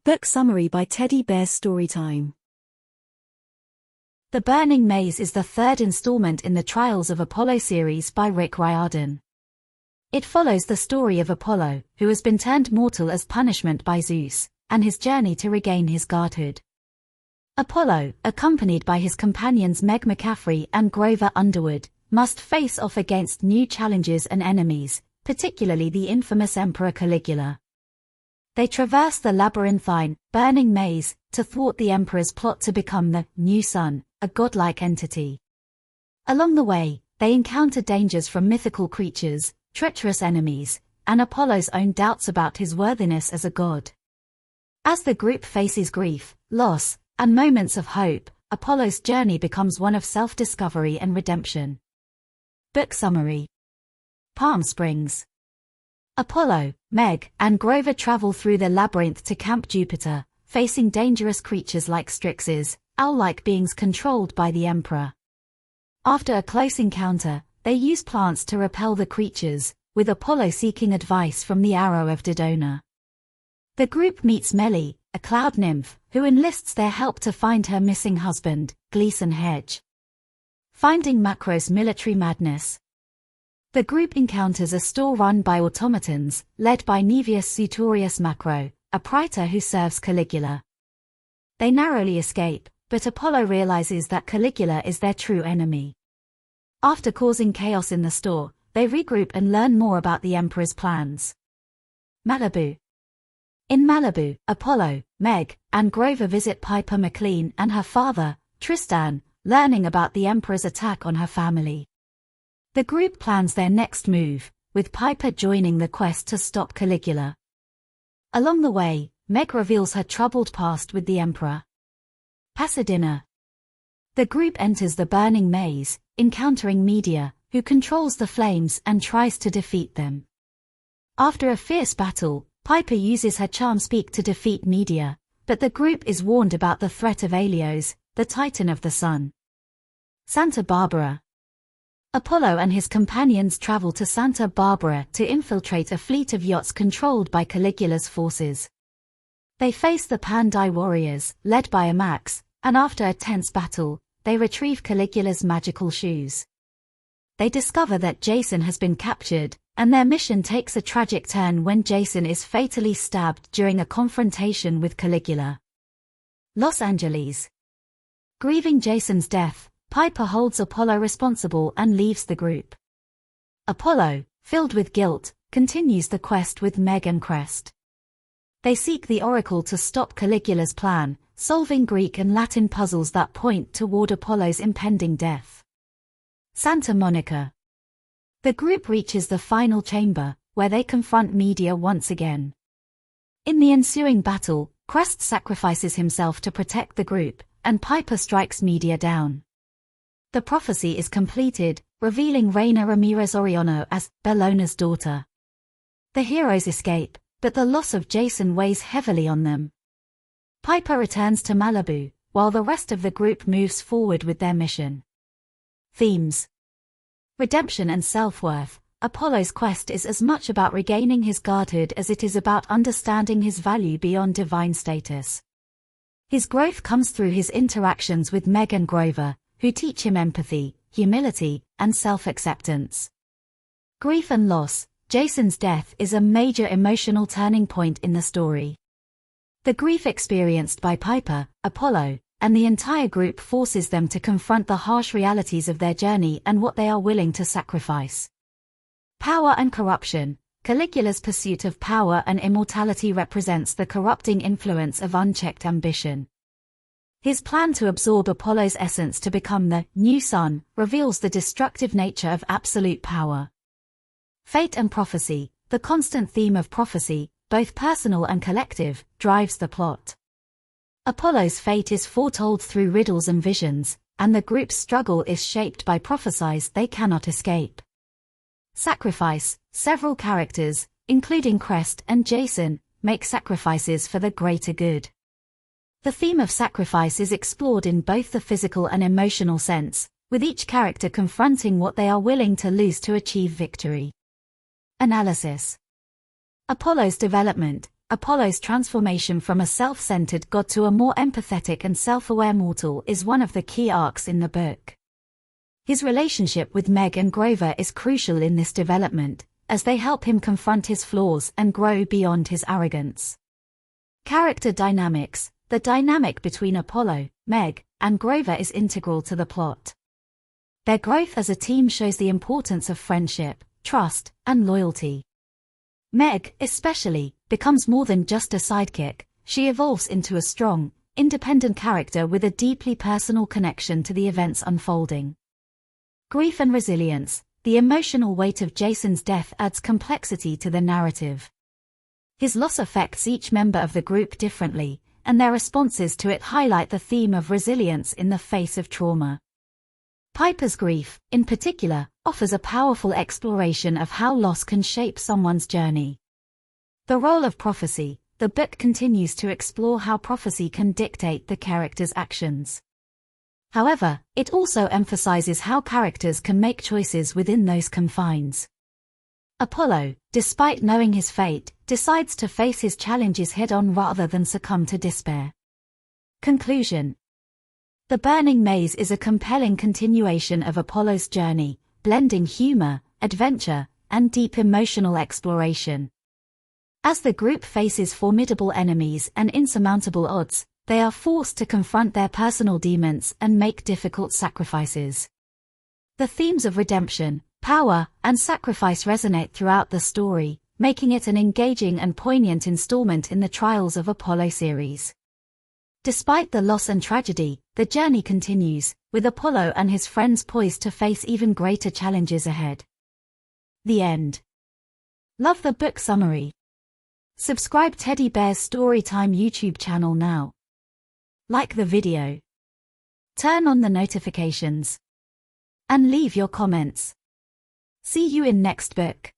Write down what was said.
Book summary by Teddy Bear's Storytime. The Burning Maze is the third installment in the Trials of Apollo series by Rick Riordan. It follows the story of Apollo, who has been turned mortal as punishment by Zeus, and his journey to regain his godhood. Apollo, accompanied by his companions Meg McCaffrey and Grover Underwood, must face off against new challenges and enemies, particularly the infamous Emperor Caligula. They traverse the labyrinthine, burning maze, to thwart the Emperor's plot to become the new sun, a godlike entity. Along the way, they encounter dangers from mythical creatures, treacherous enemies, and Apollo's own doubts about his worthiness as a god. As the group faces grief, loss, and moments of hope, Apollo's journey becomes one of self-discovery and redemption. Book summary. Palm Springs. Apollo, Meg, and Grover travel through the labyrinth to Camp Jupiter, facing dangerous creatures like Strixes, owl-like beings controlled by the Emperor. After a close encounter, they use plants to repel the creatures, with Apollo seeking advice from the Arrow of Dodona. The group meets Melly, a cloud nymph, who enlists their help to find her missing husband, Gleason Hedge. Finding Macro's military madness. The group encounters a store run by automatons, led by Naevius Sutorius Macro, a praetor who serves Caligula. They narrowly escape, but Apollo realizes that Caligula is their true enemy. After causing chaos in the store, they regroup and learn more about the Emperor's plans. Malibu. In Malibu, Apollo, Meg, and Grover visit Piper McLean and her father, Tristan, learning about the Emperor's attack on her family. The group plans their next move, with Piper joining the quest to stop Caligula. Along the way, Meg reveals her troubled past with the Emperor. Pasadena. The group enters the burning maze, encountering Medea, who controls the flames and tries to defeat them. After a fierce battle, Piper uses her charm speak to defeat Medea, but the group is warned about the threat of Helios, the Titan of the Sun. Santa Barbara. Apollo and his companions travel to Santa Barbara to infiltrate a fleet of yachts controlled by Caligula's forces. They face the Pandai warriors, led by Amax, and after a tense battle, they retrieve Caligula's magical shoes. They discover that Jason has been captured, and their mission takes a tragic turn when Jason is fatally stabbed during a confrontation with Caligula. Los Angeles. Grieving Jason's death, Piper holds Apollo responsible and leaves the group. Apollo, filled with guilt, continues the quest with Meg and Crest. They seek the oracle to stop Caligula's plan, solving Greek and Latin puzzles that point toward Apollo's impending death. Santa Monica. The group reaches the final chamber, where they confront Medea once again. In the ensuing battle, Crest sacrifices himself to protect the group, and Piper strikes Medea down. The prophecy is completed, revealing Reina Ramirez Oriono as Bellona's daughter. The heroes escape, but the loss of Jason weighs heavily on them. Piper returns to Malibu, while the rest of the group moves forward with their mission. Themes. Redemption and self-worth. Apollo's quest is as much about regaining his godhood as it is about understanding his value beyond divine status. His growth comes through his interactions with Meg and Grover, who teach him empathy, humility, and self-acceptance. Grief and loss. Jason's death is a major emotional turning point in the story. The grief experienced by Piper, Apollo, and the entire group forces them to confront the harsh realities of their journey and what they are willing to sacrifice. Power and corruption. Caligula's pursuit of power and immortality represents the corrupting influence of unchecked ambition. His plan to absorb Apollo's essence to become the new sun reveals the destructive nature of absolute power. Fate and prophecy. The constant theme of prophecy, both personal and collective, drives the plot. Apollo's fate is foretold through riddles and visions, and the group's struggle is shaped by prophecies they cannot escape. Sacrifice. Several characters, including Crest and Jason, make sacrifices for the greater good. The theme of sacrifice is explored in both the physical and emotional sense, with each character confronting what they are willing to lose to achieve victory. Analysis. Apollo's development. Apollo's transformation from a self-centered god to a more empathetic and self-aware mortal is one of the key arcs in the book. His relationship with Meg and Grover is crucial in this development, as they help him confront his flaws and grow beyond his arrogance. Character dynamics. The dynamic between Apollo, Meg, and Grover is integral to the plot. Their growth as a team shows the importance of friendship, trust, and loyalty. Meg, especially, becomes more than just a sidekick. She evolves into a strong, independent character with a deeply personal connection to the events unfolding. Grief and resilience. The emotional weight of Jason's death adds complexity to the narrative. His loss affects each member of the group differently, and their responses to it highlight the theme of resilience in the face of trauma. Piper's grief, in particular, offers a powerful exploration of how loss can shape someone's journey. The role of prophecy. The book continues to explore how prophecy can dictate the character's actions. However, it also emphasizes how characters can make choices within those confines. Apollo, despite knowing his fate, decides to face his challenges head-on rather than succumb to despair. Conclusion. The Burning Maze is a compelling continuation of Apollo's journey, blending humor, adventure, and deep emotional exploration. As the group faces formidable enemies and insurmountable odds, they are forced to confront their personal demons and make difficult sacrifices. The themes of redemption, power, and sacrifice resonate throughout the story, making it an engaging and poignant installment in the Trials of Apollo series. Despite the loss and tragedy, the journey continues, with Apollo and his friends poised to face even greater challenges ahead. The end. Love the book summary. Subscribe Teddy Bear's Storytime YouTube channel now. Like the video. Turn on the notifications. And leave your comments. See you in next book.